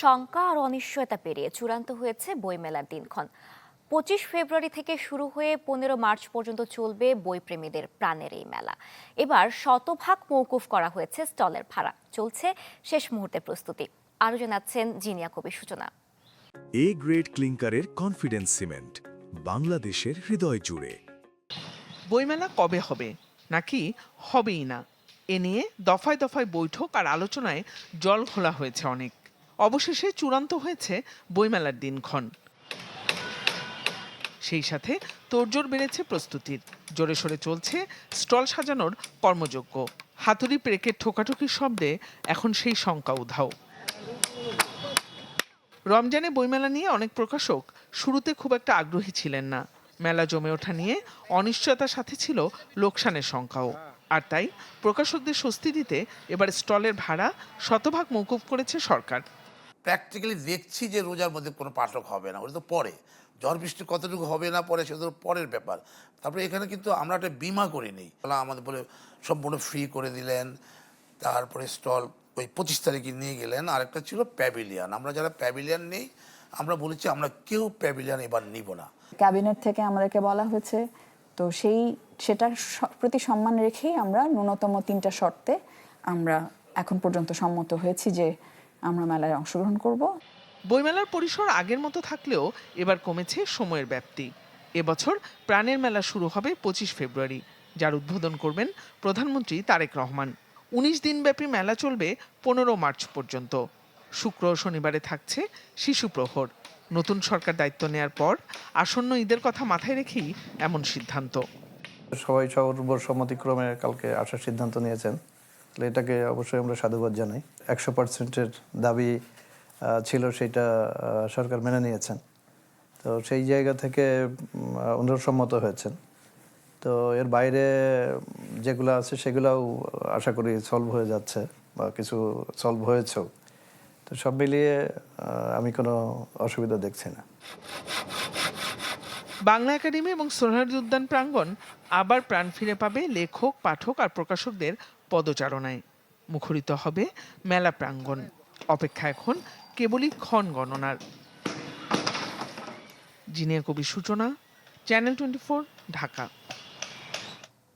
শঙ্কা আর অনিশ্চয়তা পেরিয়ে চূড়ান্ত হয়েছে বইমেলার দিনক্ষণ। 25 ফেব্রুয়ারি থেকে শুরু হয়ে 15 মার্চ পর্যন্ত চলবে বইপ্রেমীদের প্রাণের এই মেলা। এবার শতভাগ মওকুফ করা হয়েছে স্টলের ভাড়া, চলছে শেষ মুহূর্তের প্রস্তুতি। আরও জানাচ্ছেন জিনিয়া কবি সূচনা। এ গ্রেড ক্লিংকারের কনফিডেন্স সিমেন্ট, বাংলাদেশের হৃদয় জুড়ে। বইমেলা কবে হবে নাকি হবেই না, এ নিয়ে দফায় দফায় বৈঠক আর আলোচনায় জল ঘোলা হয়েছে অনেক। অবশেষে চূড়ান্ত হয়েছে বইমেলার দিনক্ষণ। সেই সাথে তোড়জোড় বেড়েছে প্রস্তুতির, জোরে সোরে চলছে স্টল সাজানোর কর্মযজ্ঞ। হাতুড়ি পেরেকের ঠোকাঠুকির শব্দে এখন সেই শঙ্কা উধাও। রমজানে বইমেলা নিয়ে অনেক প্রকাশক শুরুতে খুব একটা আগ্রহী ছিলেন না। মেলা জমে ওঠা নিয়ে অনিশ্চয়তার সাথে ছিল লোকসানের সংখ্যাও। আর তাই প্রকাশকদের স্বস্তি দিতে এবার স্টলের ভাড়া শতভাগ মওকুফ করেছে সরকার। প্র্যাকটিক্যালি দেখছি যে রোজার মধ্যে কোনো পাঠক হবে না, ওটা তো পরে ঝড় বৃষ্টি কতটুকু হবে না পরে সেটা তো পরের ব্যাপার। তারপরে এখানে কিন্তু আমরা একটা বিমা করে নিই, আমাদের বলে সম্পূর্ণ ফ্রি করে দিলেন। তারপরে স্টল ওই 25 তারিখে নিয়ে গেলেন। আরেকটা ছিল প্যাভিলিয়ন, আমরা যারা প্যাভিলিয়ন নেই আমরা বলেছি আমরা কেউ প্যাভিলিয়ন এবার নিব না। ক্যাবিনেট থেকে আমাদেরকে বলা হয়েছে, তো সেটার প্রতি সম্মান রেখেই আমরা ন্যূনতম 3টা শর্তে আমরা এখন পর্যন্ত সম্মত হয়েছি যে আমরা মেলায় অংশগ্রহণ করব। বইমেলার পরিসর আগের মতো থাকলেও এবার কমেছে সময়ের ব্যাপ্তি। এবছর প্রাণের মেলা শুরু হবে 25 ফেব্রুয়ারি, যার উদ্বোধন করবেন প্রধানমন্ত্রী তারেক রহমান। 19 দিনব্যাপী মেলা চলবে 15 মার্চ পর্যন্ত। শুক্র ও শনিবারে থাকছে শিশু প্রহর। নতুন সরকার দায়িত্ব নেয়ার পর আসন্ন ঈদের কথা মাথায় রেখেই এমন সিদ্ধান্ত। সবাই সর্বসম্মতিক্রমে কালকে আসার সিদ্ধান্ত নিয়েছেন, এটাকে অবশ্যই আমরা সাধুবাদ জানাই। 100%-এর দাবি ছিল, সেটা সরকার মেনে নিয়েছেন। তো সেই জায়গা থেকে ওনারা সম্মত হয়েছেন। তো এর বাইরে যেগুলো আছে সেগুলোও আশা করি সলভ হয়ে যাচ্ছে বা কিছু সলভ হয়েছেও। তো সব মিলিয়ে আমি কোনো অসুবিধা দেখছি না। বাংলা একাডেমি এবং সোহরাওয়ার্দী উদ্যান প্রাঙ্গণ আবার প্রাণ ফিরে পাবে লেখক, পাঠক আর প্রকাশকদের পদচারণায়। মুখরিত হবে মেলা প্রাঙ্গণ। অপেক্ষা এখন কেবলই ক্ষণ গণনার। জিনিয়া কবি সূচনা, চ্যানেল 24, ঢাকা।